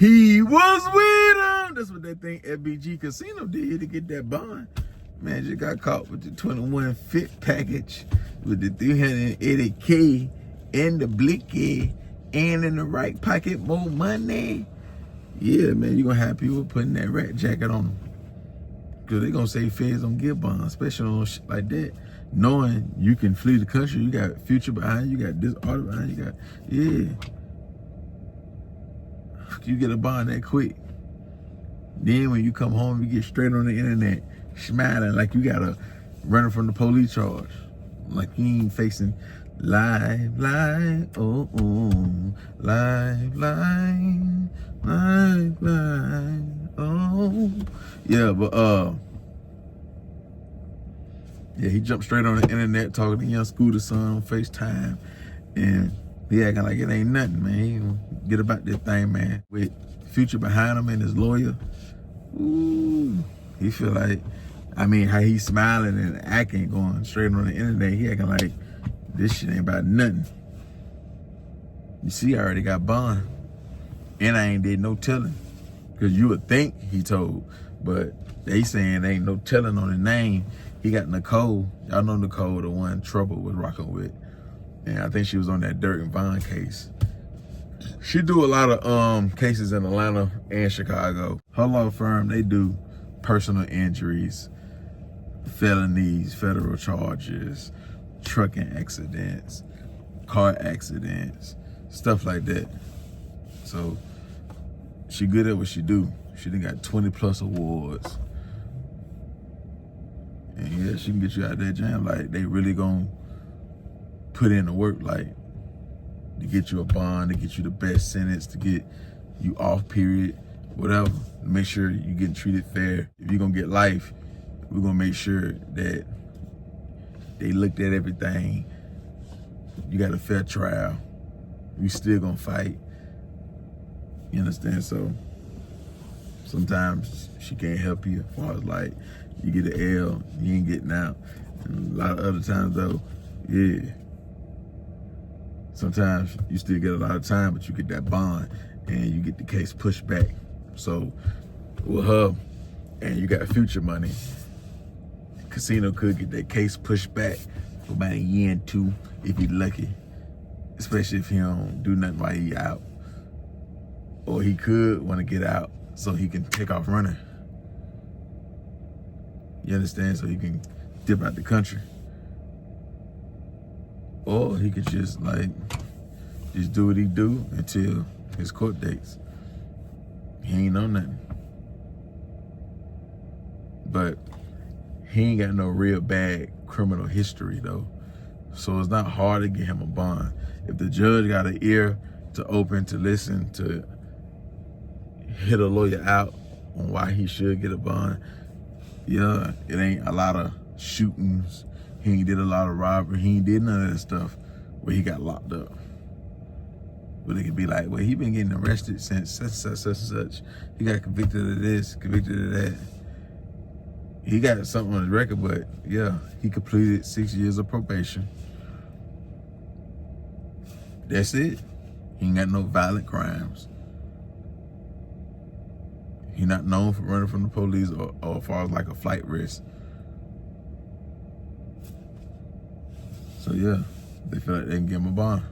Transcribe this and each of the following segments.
He was with him. That's what that thing FBG Casino did to get that bond. Man, just got caught with the 21 fit package with the 380K and the blicky and in the right pocket more money. Yeah, man, you're going to have people putting that rat jacket on them. Because they're going to say feds don't give bonds, especially on shit like that. Knowing you can flee the country, you got future behind you, got this order behind you, got, yeah. You get a bond that quick. Then when you come home, you get straight on the internet, smiling like you got a running from the police charge. Like you ain't facing live, oh, live, oh. Yeah, but yeah, he jumped straight on the internet talking to young Scooter son on FaceTime, and he acting like it ain't nothing, man. He gonna get about this thing, man. With Future behind him and his lawyer, ooh, he feel like, I mean, how he's smiling and acting, going straight on the internet, he acting like this shit ain't about nothing. You see, I already got bond, and I ain't did no telling, because you would think he told, but they saying there ain't no telling on the name. He got Nicole. Y'all know Nicole, the one Trouble was rocking with. And I think she was on that Dirk and Vaughn case. She do a lot of cases in Atlanta and Chicago. Her law firm, they do personal injuries, felonies, federal charges, trucking accidents, car accidents, stuff like that. So she good at what she do. She done got 20 plus awards. And yeah, she can get you out of that jam. Like, they really gonna put in the work, like, to get you a bond, to get you the best sentence, to get you off period, whatever. Make sure you getting treated fair. If you're gonna get life, we're gonna make sure that they looked at everything. You got a fair trial. We still gonna fight. You understand? So sometimes she can't help you as far as like, you get an L, you ain't getting out. And a lot of other times though, yeah. Sometimes you still get a lot of time, but you get that bond and you get the case pushed back. So with her, and you got future money, Casino could get that case pushed back for about a year and two if he's lucky, especially if he don't do nothing while he out. Or he could want to get out so he can take off running. You understand? So he can dip out the country. Or he could just do what he do until his court dates. He ain't know nothing. But he ain't got no real bad criminal history though. So it's not hard to get him a bond. If the judge got an ear to open, to listen, to hit a lawyer out on why he should get a bond, yeah, it ain't a lot of shootings. He ain't did a lot of robbery. He ain't did none of that stuff where he got locked up. But it could be like, well, he been getting arrested since such and such. He got convicted of this, convicted of that. He got something on his record, but yeah, he completed 6 years of probation. That's it. He ain't got no violent crimes. He not known for running from the police or as far as like a flight risk. So yeah, they feel like they can give him a bond.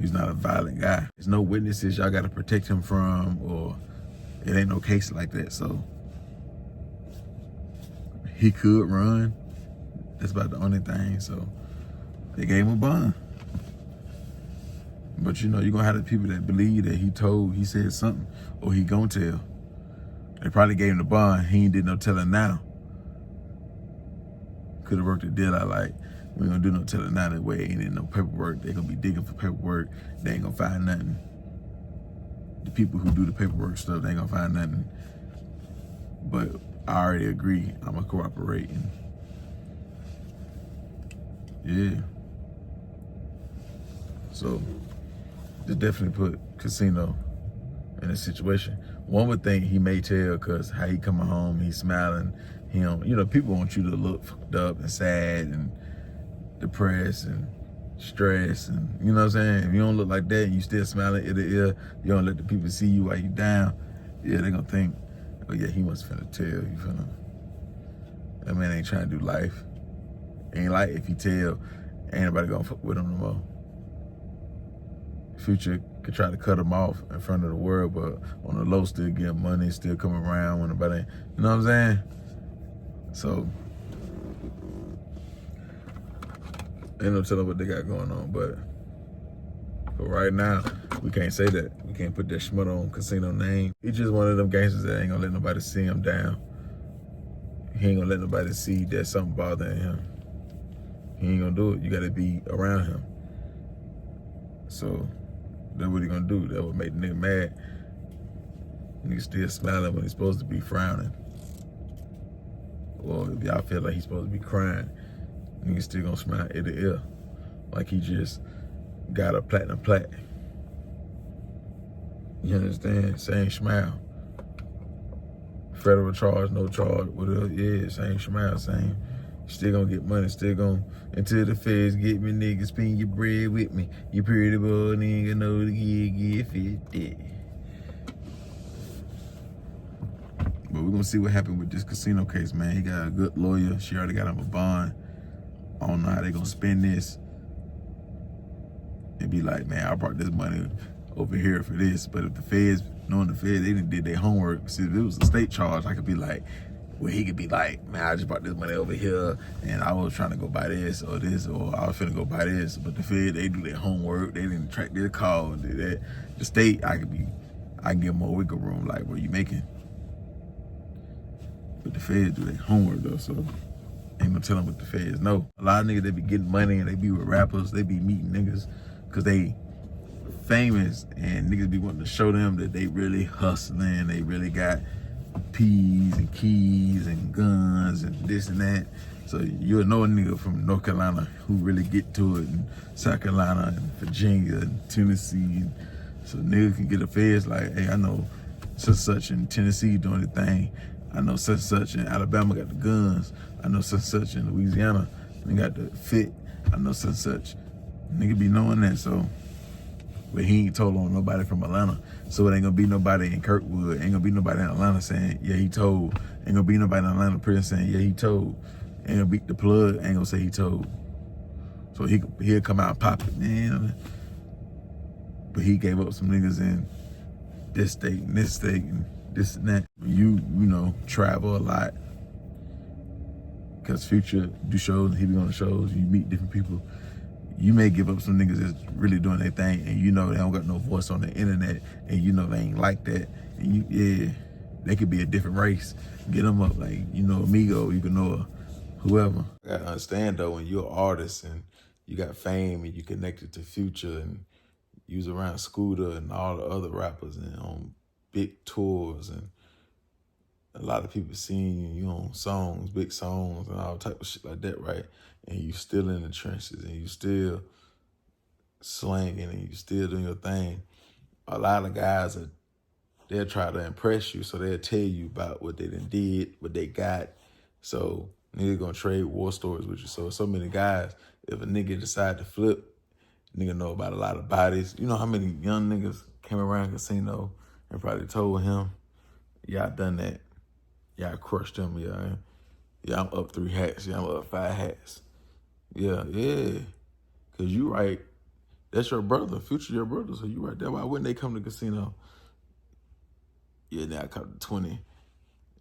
He's not a violent guy. There's no witnesses y'all gotta protect him from, or it ain't no case like that. So he could run. That's about the only thing. So they gave him a bond. But you know, you're gonna have the people that believe that he said something, or he gonna tell. They probably gave him the bond. He ain't did no telling now. Could have worked a deal out like, we ain't gonna do no telling now, that way ain't in no paperwork. They gonna be digging for paperwork. They ain't gonna find nothing. The people who do the paperwork stuff, they ain't gonna find nothing. But I already agree, I'm gonna cooperate. And yeah. So just definitely put Casino in a situation. One would think he may tell, cause how he coming home, he's smiling. He don't, you know, people want you to look fucked up and sad and depressed and stress, and you know what I'm saying? If you don't look like that and you still smiling ear to ear, you don't let the people see you while you down, yeah, they gonna think, oh yeah, he must finna tell, you finna, that man ain't trying to do life. Ain't like if he tell, ain't nobody gonna fuck with him no more. Future could try to cut him off in front of the world, but on the low still getting money, still coming around when nobody, you know what I'm saying? So, ain't no telling what they got going on, but for right now, we can't say that. We can't put that schmut on Casino name. He's just one of them gangsters that ain't gonna let nobody see him down. He ain't gonna let nobody see that something bothering him. He ain't gonna do it. You gotta be around him. So that's what he gonna do. That would make the nigga mad. Nigga still smiling when he's supposed to be frowning. Or if y'all feel like he's supposed to be crying, nigga still gonna smile ear to ear. Like he just got a platinum plaque. You understand? Same smile. Federal charge, no charge, whatever. Yeah, same smile, same. Still gonna get money, still gonna, until the feds get me, nigga, spend your bread with me. You pretty boy, nigga, know the get 50. But we're gonna see what happened with this Casino case, man. He got a good lawyer. She already got him a bond. I don't know how they gonna spend this. And be like, man, I brought this money over here for this. But if the feds, knowing the feds, they didn't did their homework. See, if it was a state charge, I could be like, well, he could be like, man, I just brought this money over here and I was trying to go buy this, or I was finna go buy this. But the feds, they do their homework. They didn't track their call and do that. The state, I can give more wiggle room, like, what you making? But the feds do their homework though, so ain't gonna tell them what the feds know. A lot of niggas, they be getting money and they be with rappers, they be meeting niggas because they famous, and niggas be wanting to show them that they really hustling, they really got P's and keys and guns and this and that. So you'll know a nigga from North Carolina who really get to it, and South Carolina and Virginia and Tennessee. So niggas can get a feds like, hey, I know such such in Tennessee doing the thing. I know such such in Alabama got the guns. I know such such in Louisiana, they got the fit. I know such such. Nigga be knowing that, so. But he ain't told on nobody from Atlanta. So it ain't gonna be nobody in Kirkwood. Ain't gonna be nobody in Atlanta saying, yeah, he told. Ain't gonna be nobody in Atlanta prison saying, yeah, he told. Ain't gonna be the plug, ain't gonna say he told. So he'll come out and pop it, man. But he gave up some niggas in this state and this state and this and that. You know, travel a lot. Cause Future do shows, he be on the shows, you meet different people. You may give up some niggas that's really doing their thing, and you know they don't got no voice on the internet, and you know they ain't like that, and yeah, they could be a different race. Get them up, like, you know, Amigo, you can know whoever. I gotta understand though, when you're an artist and you got fame and you connected to Future and you was around Scooter and all the other rappers and on big tours, and a lot of people seeing you on songs, big songs and all type of shit like that, right? And you still in the trenches and you still slanging and you still doing your thing. A lot of guys, they'll try to impress you, so they'll tell you about what they done did, what they got. So nigga gonna trade war stories with you. So many guys, if a nigga decide to flip, nigga know about a lot of bodies. You know how many young niggas came around Casino and probably told him, yeah, I done that. Yeah, I crushed him. Yeah, I'm up 3 hats. Yeah, I'm up 5 hats. Yeah. Cause you right, that's your brother, Future your brother, so you right there. Why wouldn't they come to Casino? Yeah, now I caught the 20.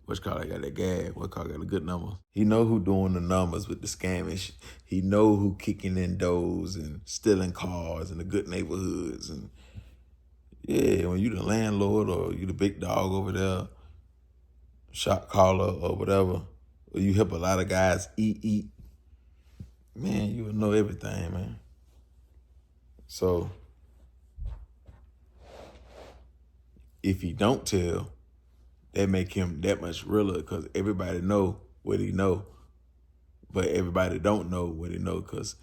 What's called, I got that gag. What called, got a good number. He know who doing the numbers with the scamming. He know who kicking in doors and stealing cars in the good neighborhoods. And yeah, when you the landlord or you the big dog over there, shot caller or whatever, or you help a lot of guys eat, man, you will know everything, man. So if he don't tell, that make him that much realer, because everybody know what he know, but everybody don't know what he know because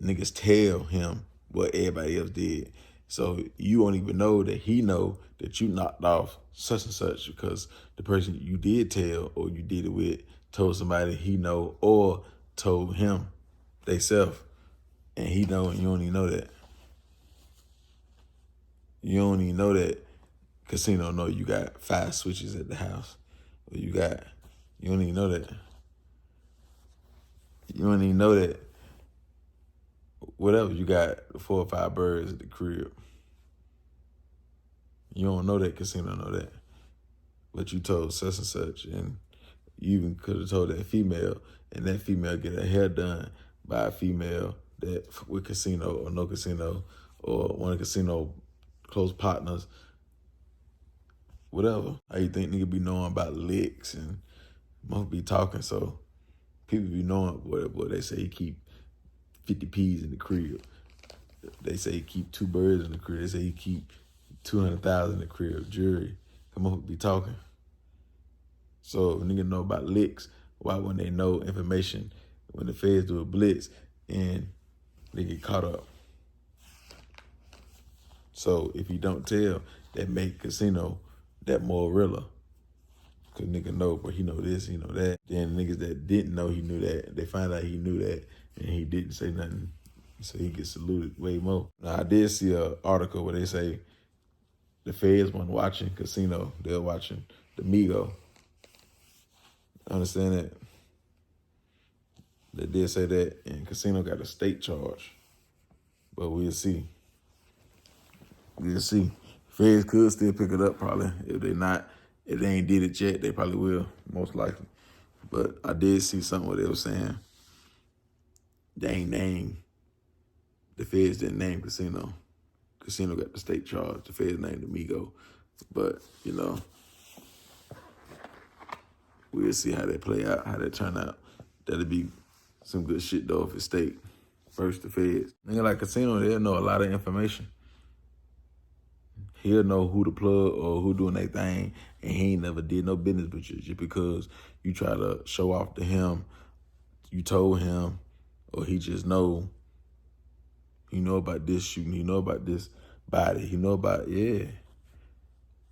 niggas tell him what everybody else did. So you won't even know that he know that you knocked off such and such because the person you did tell or you did it with told somebody he know or told him they self. And you don't even know that. You don't even know that casino know you got 5 switches at the house. Or you don't even know that. You don't even know that. Whatever, you got 4 or 5 birds at the crib. You don't know that casino know that. But you told such and such, and you even could have told that female, and that female get her hair done by a female that with casino or no casino, or one of the casino close partners, whatever. How you think nigga be knowing about licks and must be talking, so people be knowing what they say he keep 50 P's in the crib. They say he keep 2 birds in the crib. They say he keep 200,000 in the crib. Jury, come on, be talking. So nigga know about licks. Why when they know information, when the feds do a blitz and they get caught up. So if you don't tell, that make casino that more realer. Cause nigga know, but he know this, he know that. Then niggas that didn't know he knew that, they find out he knew that and he didn't say nothing. So he gets saluted way more. Now I did see an article where they say the feds weren't watching casino, they were watching the Migo. Understand that? They did say that, and casino got a state charge. But we'll see. We'll see. Feds could still pick it up probably. If they ain't did it yet, they probably will, most likely. But I did see something where they were saying they ain't named, the feds didn't name casino. Casino got the state charge. The feds named Amigo. But, you know, we'll see how that play out, how that turn out. That'll be some good shit, though, if it's state. First, the feds. Nigga like casino, they'll know a lot of information. He'll know who to plug or who doing their thing, and he ain't never did no business with you just because you try to show off to him, you told him, or he just know. He know about this shooting, he know about this body, he know about, yeah.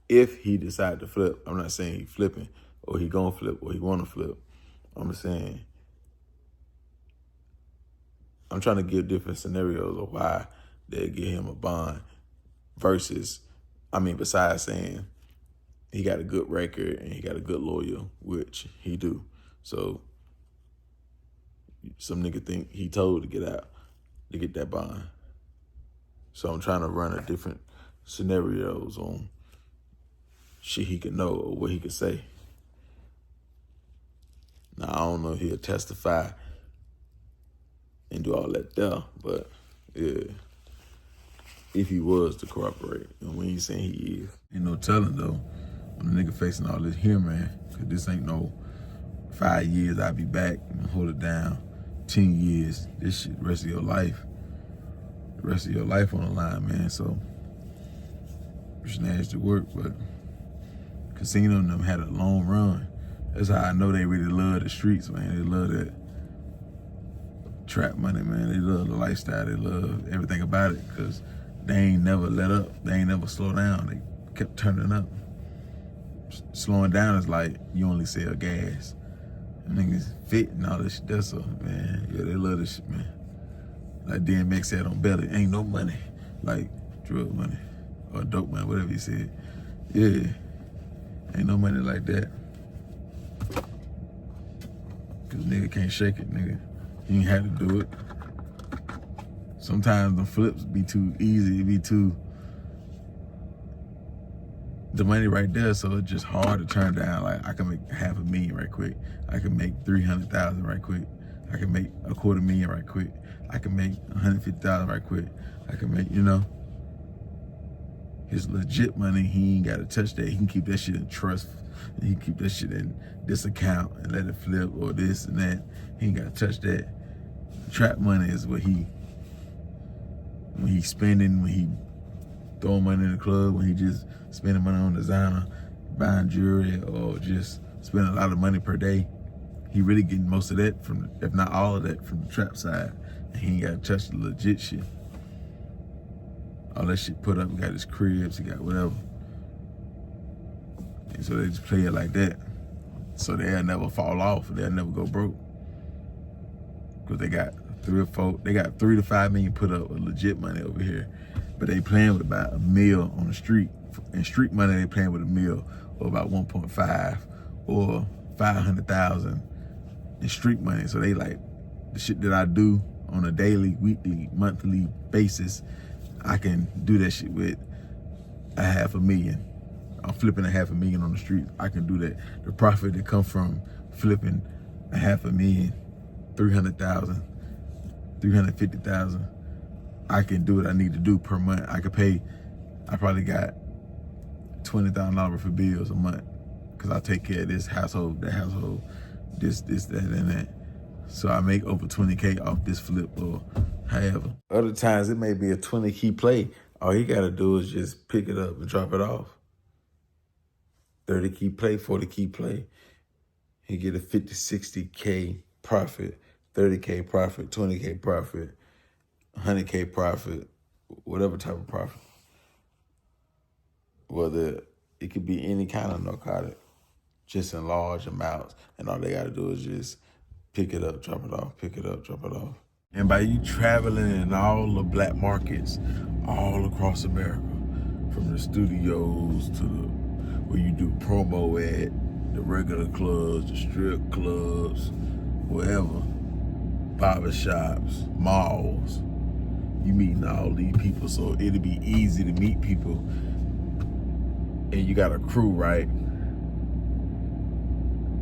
If he decide to flip, I'm not saying he flipping, or he gonna flip, or he wanna flip. I'm just saying, I'm trying to give different scenarios of why they give him a bond versus, besides saying he got a good record and he got a good lawyer, which he do. So some nigga think he told to get out to get that bond. So I'm trying to run a different scenarios on shit he could know or what he could say. Now, I don't know if he'll testify and do all that there, but yeah, if he was to cooperate, and we ain't saying he is. Ain't no telling though, when the nigga facing all this here, man, cause this ain't no 5 years I'll be back and hold it down, 10 years, this shit, rest of your life on the line, man, so it's nasty work, but casino and them had a long run. That's how I know they really love the streets, man. They love that trap money, man. They love the lifestyle. They love everything about it because they ain't never let up. They ain't never slow down. They kept turning up. Slowing down is like you only sell gas. Niggas fit and all this shit. That's all, man. Yeah, they love this shit, man. Like DMX said on Belly, ain't no money like drug money or dope money, whatever he said. Yeah, ain't no money like that. Cause nigga can't shake it, nigga. He ain't had to do it. Sometimes the flips be too easy, it be too, the money right there, so it's just hard to turn down. Like I can make $500,000 right quick. I can make 300,000 right quick. I can make $250,000 right quick. I can make 150,000 right quick. I can make, you know, his legit money, he ain't gotta touch that. He can keep that shit in trust. He can keep that shit in this account and let it flip or this and that. He ain't gotta touch that. Trap money is what when he spending, when he throwing money in the club, when he just spending money on designer, buying jewelry, or just spending a lot of money per day. He really getting most of that from, if not all of that, from the trap side. And he ain't gotta touch the legit shit. All that shit put up, he got his cribs, he got whatever. And so they just play it like that. So they'll never fall off, they'll never go broke. Because they got 3 to 5 million put up with legit money over here. But they playing with about $1 million on the street. In street money, they playing with $1 million or about 1.5 or 500,000 in street money. So they like, the shit that I do on a daily, weekly, monthly basis, I can do that shit with $500,000. I'm flipping $500,000 on the street. I can do that. The profit that come from flipping $500,000, 300,000, 350,000, I can do what I need to do per month. I probably got $20,000 for bills a month because I take care of this household, that household, this, that, and that. So I make over 20K off this flip or however. Other times it may be a 20 key play. All you gotta do is just pick it up and drop it off. 30 key play, 40 key play. You get a 50, 60K profit, 30K profit, 20K profit, 100K profit, whatever type of profit. Whether it could be any kind of narcotic, just in large amounts. And all they gotta do is just pick it up, drop it off, pick it up, drop it off. And by you traveling in all the black markets all across America, from the studios to where you do promo at, the regular clubs, the strip clubs, wherever, barbershops, malls, you meeting all these people, so it'll be easy to meet people. And you got a crew, right?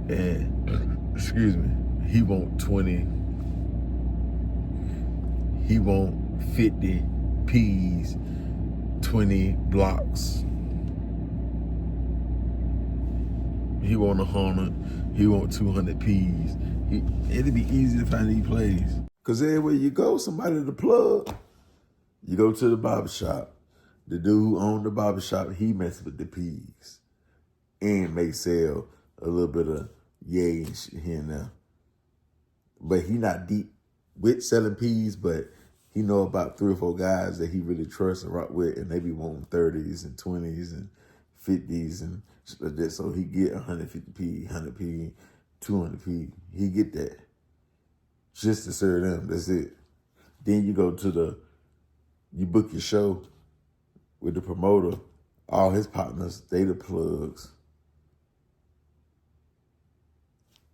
And, excuse me, he want 20, he want 50 P's, 20 blocks. He want 100, he want 200 P's. It'd be easy to find these plays. Cause everywhere you go, somebody to plug. You go to the barbershop. The dude who owned the barbershop, he messes with the P's and may sell a little bit of yay and shit here and there. But he not deep with selling P's, but he know about 3 or 4 guys that he really trusts and rock with, and they be wanting 30s and 20s and 50s and shit like that. So he get 150P, 100P, 200P. He get that just to serve them. That's it. Then you go to you book your show with the promoter. All his partners, they the plugs.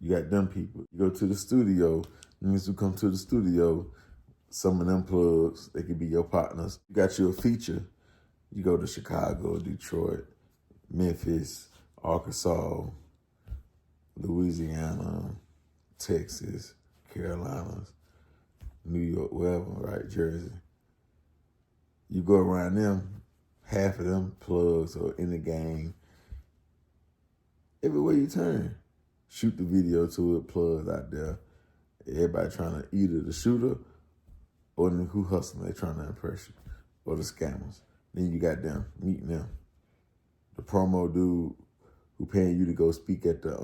You got them people. You go to the studio. Niggas who come to the studio, some of them plugs, they could be your partners. You got you a feature. You go to Chicago, Detroit, Memphis, Arkansas, Louisiana, Texas, Carolinas, New York, wherever, right, Jersey. You go around them, half of them plugs are in the game. Everywhere you turn, shoot the video to it, plugs out there. Everybody trying to either the shooter or the who hustling, they trying to impress you, or the scammers. Then you got them, meeting them. The promo dude who paying you to go speak at the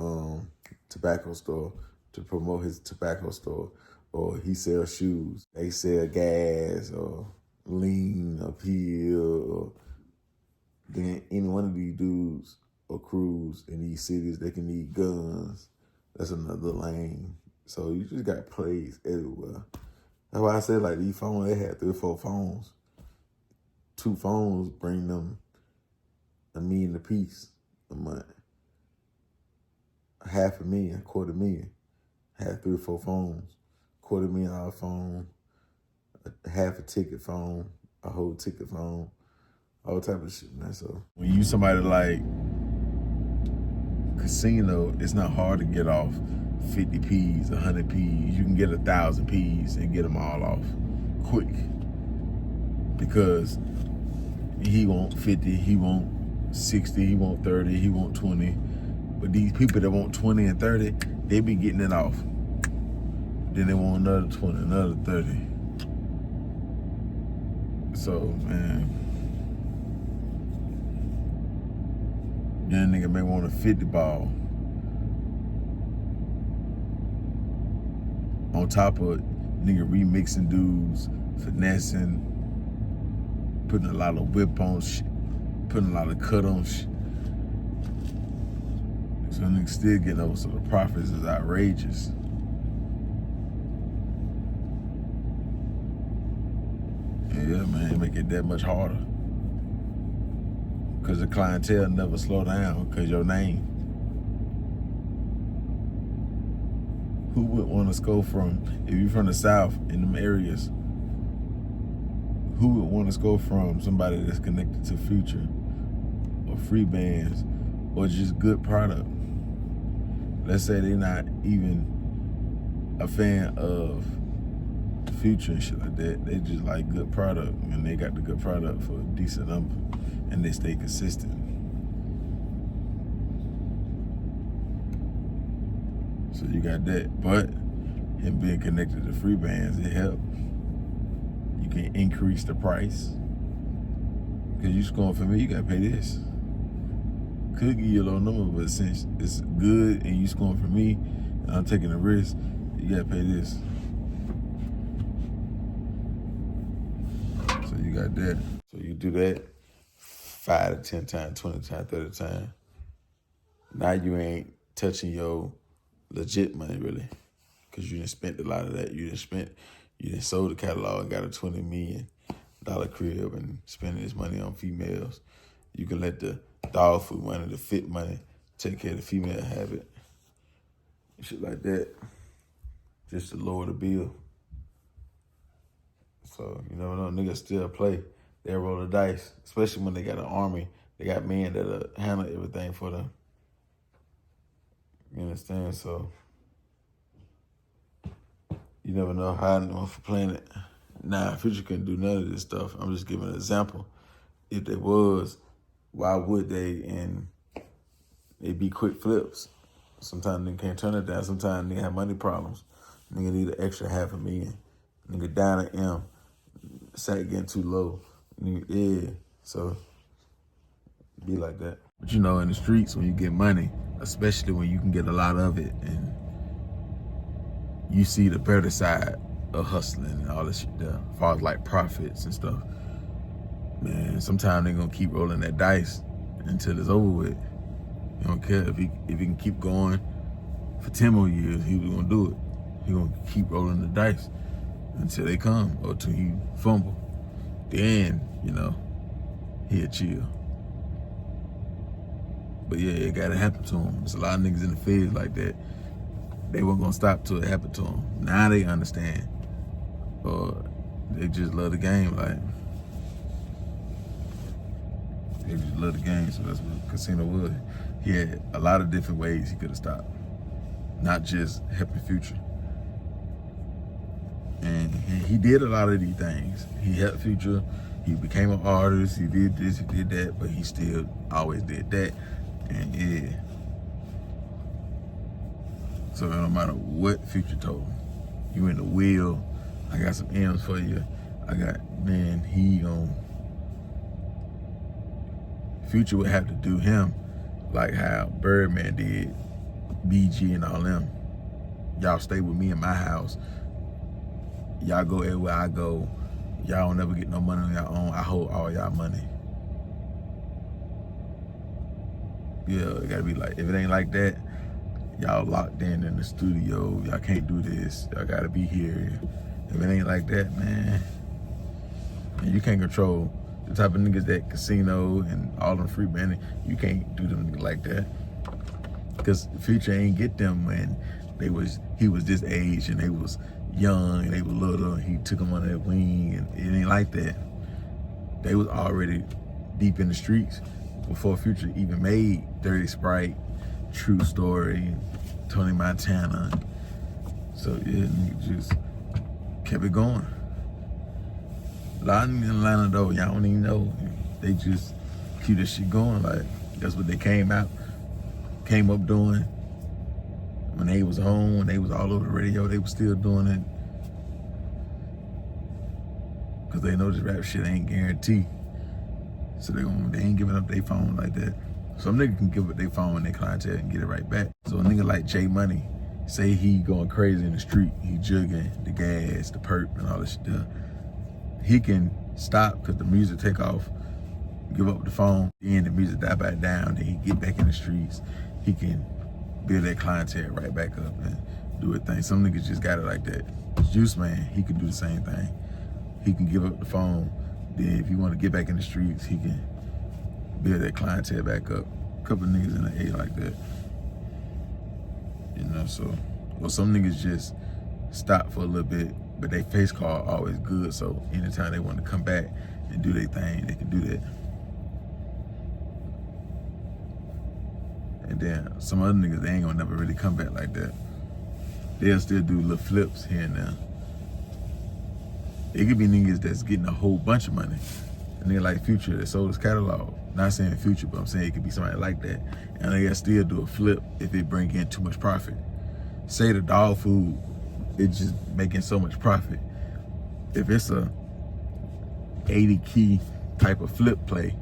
tobacco store to promote his tobacco store, or he sells shoes. They sell gas or lean or pill, or then any one of these dudes or crews in these cities, they can need guns. That's another lane. So you just got plays everywhere. That's why I said, like, these phones, they had 3 or 4 phones. 2 phones bring them $1 million a piece a month. $500,000, $250,000. Had 3 or 4 phones. $250,000 phone, half a ticket phone, a whole ticket phone, all type of shit, man. So when you somebody like casino, it's not hard to get off 50 P's, 100 P's. You can get 1,000 P's and get them all off quick, because he want 50, he want 60, he want 30, he want 20. But these people that want 20 and 30, they be getting it off. Then they want another 20, another 30. So, man, then nigga may want a 50 ball. On top of nigga remixing dudes, finessing, putting a lot of whip on shit, putting a lot of cut on shit. So niggas still getting over, so the profits is outrageous. Yeah, man, make it that much harder. Because the clientele never slow down because your name. Who would want to go from, if you're from the South in them areas, who would want to go from somebody that's connected to Future or free bands or just good product? Let's say they're not even a fan of Future and shit like that. They just like good product, and they got the good product for a decent number, and they stay consistent. So you got that, but him being connected to free bands, it helped. You can increase the price. Cause you scoring for me, you gotta pay this. Could give you a low number, but since it's good and you scoring for me, and I'm taking a risk, you gotta pay this. So you got that. So you do that 5 to 10 times, 20 times, 30 times. Now you ain't touching your legit money really, because you done spent a lot of that. You done sold the catalog and got a $20 million crib and spending this money on females. You can let the dog food money, the fit money, take care of the female habit. Shit like that, just to lower the bill. So, you never know, niggas still play. They'll roll the dice, especially when they got an army. They got men that'll handle everything for them. You understand? So you never know how anyone for playing it. Nah, Future couldn't do none of this stuff. I'm just giving an example. If there was, why would they? And it'd be quick flips. Sometimes nigga can't turn it down. Sometimes nigga have money problems. Nigga need an extra $500,000. Nigga down at M. Sack getting too low. Nigga, yeah. So be like that. But you know, in the streets, when you get money, especially when you can get a lot of it, and you see the better side of hustling and all this shit there, as far as like profits and stuff, man, sometimes they're gonna keep rolling that dice until it's over with. You don't care if he can keep going for 10 more years, he was gonna do it. He gonna keep rolling the dice until they come or till he fumble. Then, you know, he'll chill. But yeah, it gotta happen to him. There's a lot of niggas in the feds like that. They weren't gonna stop till it happened to them. Now they understand. Or they just love the game, like. They just love the game, so that's what Casino was. He had a lot of different ways he could have stopped. Not just helping Future. And he did a lot of these things. He helped Future, he became an artist, he did this, he did that, but he still always did that. And yeah. So no matter what Future told him, you in the wheel, I got some M's for you. I got, man, Future would have to do him like how Birdman did BG and all them. Y'all stay with me in my house. Y'all go everywhere I go. Y'all don't never get no money on your own. I hold all y'all money. Yeah, it gotta be like, if it ain't like that, y'all locked in the studio. Y'all can't do this. Y'all gotta be here. If it ain't like that, man, and you can't control the type of niggas that Casino and all them free banding, you can't do them like that. Because Future ain't get them when he was this age and they was young and they were little and he took them under that wing, and it ain't like that. They was already deep in the streets before Future even made Dirty Sprite, True Story, Tony Montana. So yeah, nigga just kept it going. A lot of niggas in Atlanta though, y'all don't even know. They just keep this shit going. Like, that's what they came up doing. When they was home, when they was all over the radio, they was still doing it. Cause they know this rap shit ain't guaranteed. So they ain't giving up their phone like that. Some nigga can give up their phone and their clientele and get it right back. So a nigga like J Money, say he going crazy in the street, he jugging the gas, the perp, and all this shit there. He can stop because the music take off, give up the phone, then the music die back down, then he get back in the streets. He can build that clientele right back up and do a thing. Some niggas just got it like that. Juice Man, he can do the same thing. He can give up the phone, Then if you want to get back in the streets, he can build that clientele back up. A couple of niggas in the A like that. You know, so, well, some niggas just stop for a little bit, but they face card always good, so anytime they want to come back and do their thing, they can do that. And then some other niggas, they ain't gonna never really come back like that. They'll still do little flips here and there. It could be niggas that's getting a whole bunch of money. A nigga like Future that sold his catalog. Not saying Future, but I'm saying it could be somebody like that. And they'll still do a flip if it bring in too much profit. Say the dog food, it's just making so much profit. If it's a 80 key type of flip play,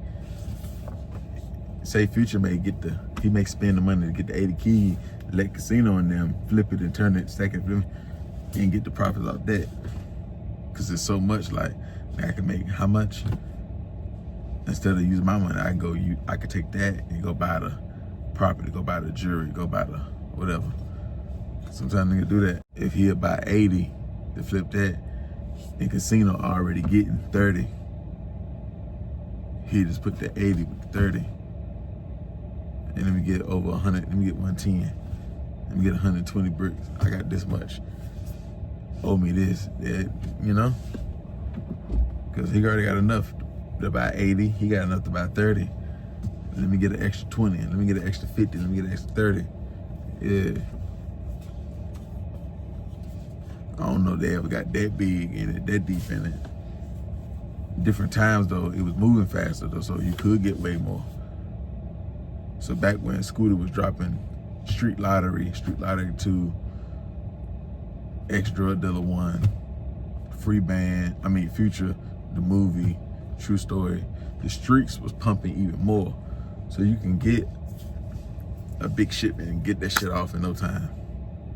say Future he may spend the money to get the 80 key, let Casino and them flip it and turn it, stack it, and get the profits off that. Cause it's so much, like I can make how much? Instead of using my money, I could take that and go buy the property, go buy the jewelry, go buy the whatever. Sometimes niggas do that. If he'll buy 80 to flip that, and Casino already getting 30, he just put the 80 with the 30. And let me get over 100, let me get 110. Let me get 120 bricks. I got this much. Owe me this, that, you know? Because he already got enough to buy 80. He got enough to buy 30. Let me get an extra 20. Let me get an extra 50. Let me get an extra 30. Yeah. I don't know if they ever got that big in it, that deep in it. Different times though, it was moving faster though, so you could get way more. So back when Scooter was dropping Street Lottery 2, X Drug Dealer 1, Future, the movie, True Story, the streets was pumping even more. So you can get a big shipment and get that shit off in no time.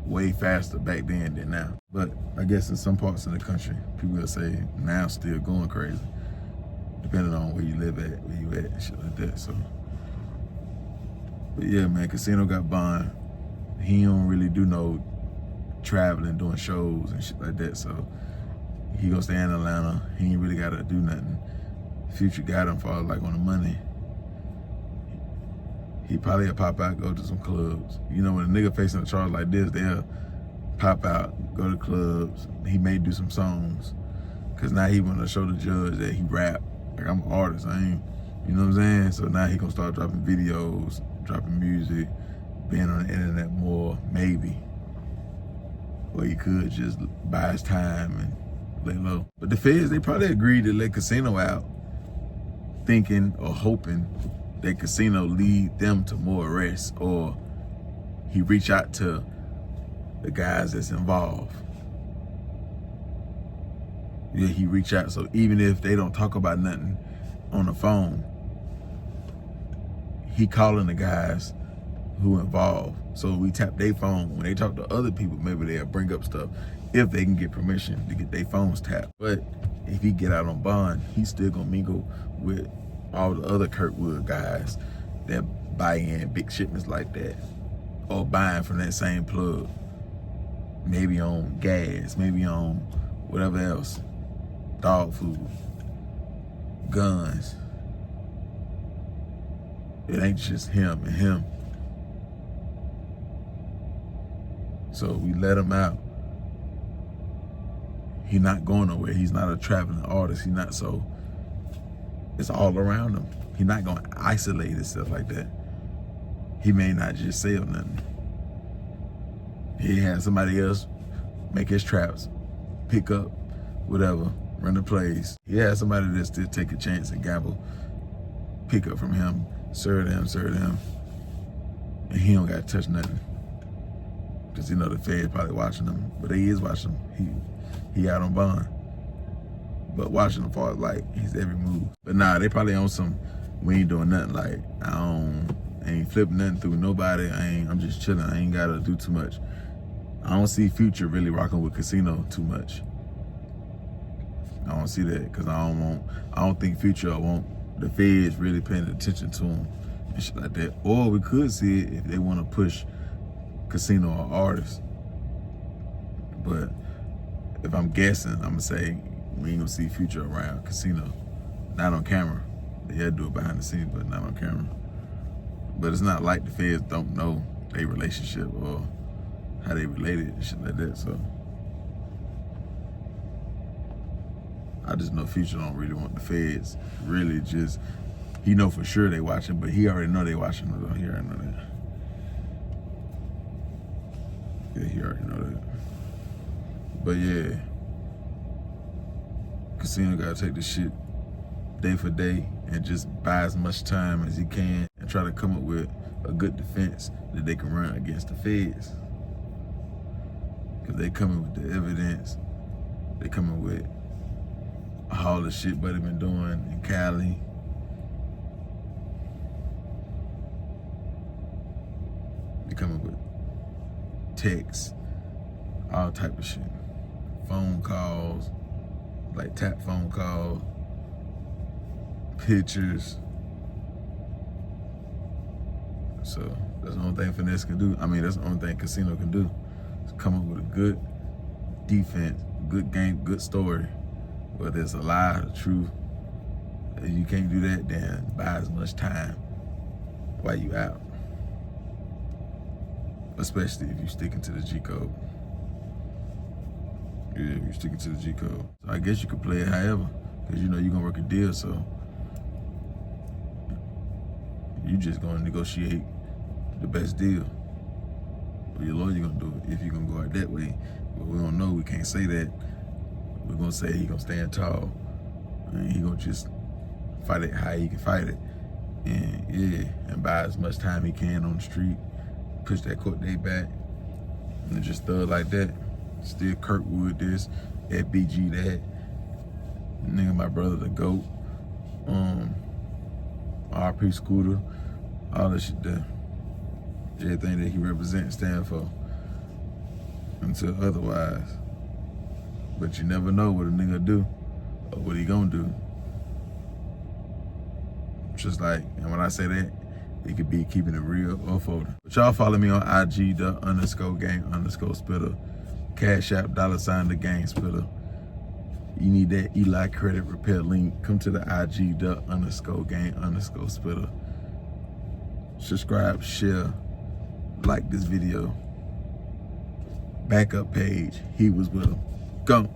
Way faster back then than now. But I guess in some parts of the country, people will say now still going crazy, depending on where you live at, where you at, and shit like that. So, but yeah, man, Casino got bond. He don't really do no traveling, doing shows and shit like that. So he gonna stay in Atlanta. He ain't really gotta do nothing. Future got him for like on the money. He probably will pop out, go to some clubs. You know, when a nigga facing a charge like this, they'll pop out, go to clubs. He may do some songs. Cause now he wanna show the judge that he rap. Like, I'm an artist, I ain't, you know what I'm saying? So now he gonna start dropping videos, dropping music, being on the internet more, maybe. Or he could just buy his time and lay low. But the feds, they probably agreed to let Casino out, thinking or hoping that Casino lead them to more arrests, or he reach out to the guys that's involved. Yeah, he reach out, so even if they don't talk about nothing on the phone, he calling the guys who involved. So we tap their phone. When they talk to other people, maybe they'll bring up stuff if they can get permission to get their phones tapped. But if he get out on bond, he's still gonna mingle with all the other Kirkwood guys that buy in big shipments like that, or buying from that same plug. Maybe on gas, maybe on whatever else, dog food, guns. It ain't just him and him. So we let him out. He not going nowhere. He's not a traveling artist. He's not, so it's all around him. He's not gonna isolate himself like that. He may not just sell nothing. He had somebody else make his traps, pick up, whatever, run the plays. He had somebody that still take a chance and gamble, pick up from him, serve them, and he don't gotta touch nothing. Cause you know the Fed probably watching him, but they is watching him. He out on bond. But watching him for like his every move. But nah, they probably on some, we ain't doing nothing, like I ain't flipping nothing through nobody. I'm just chilling. I ain't gotta do too much. I don't see Future really rocking with Casino too much. I don't see that, cause I don't think Future want the feds really paying attention to him and shit like that. Or we could see it if they wanna push Casino or artists. But if I'm guessing, I'm gonna say we ain't gonna see Future around Casino Not on camera. They had to do it behind the scenes, but not on camera. But it's not like the feds don't know their relationship or how they related and shit like that, so. I just know Future don't really want the feds. Really just, he know for sure they watching, but he already know they watching it though. He already know that. Yeah, he already know that. But yeah, Casino gotta take this shit day for day and just buy as much time as he can and try to come up with a good defense that they can run against the feds. Cause they coming with the evidence, they coming with all the shit Buddy been doing in Cali. They coming with texts, all type of shit. Phone calls, like tap phone calls, pictures. So that's the only thing Finesse can do. I mean, that's the only thing Casino can do. Is come up with a good defense, good game, good story. Whether it's a lie or the truth. If you can't do that, then buy as much time while you out. Especially if you're sticking to the G code. Yeah, if you're sticking to the G code. So I guess you could play it however, because you know you're gonna work a deal, so you just gonna negotiate the best deal. But your lawyer gonna do it if you're gonna go out that way. But we don't know, we can't say that. We're gonna say he gonna stand tall and he gonna just fight it how he can fight it. And yeah, and buy as much time he can on the street, push that court date back, and just thug like that. Still Kirkwood this, FBG that, nigga my brother the GOAT, RP Scooter, all that shit there. Everything that he represents, stand for, until otherwise. But you never know what a nigga do or what he gonna do. Just like, and when I say that, it could be keeping it real or folding. But y'all follow me on IG, _gang_spitter. Cash App, $the gang spitter. You need that Eli credit repair link. Come to the IG, _gang_spitter. Subscribe, share, like this video. Backup page, he was with him. Go.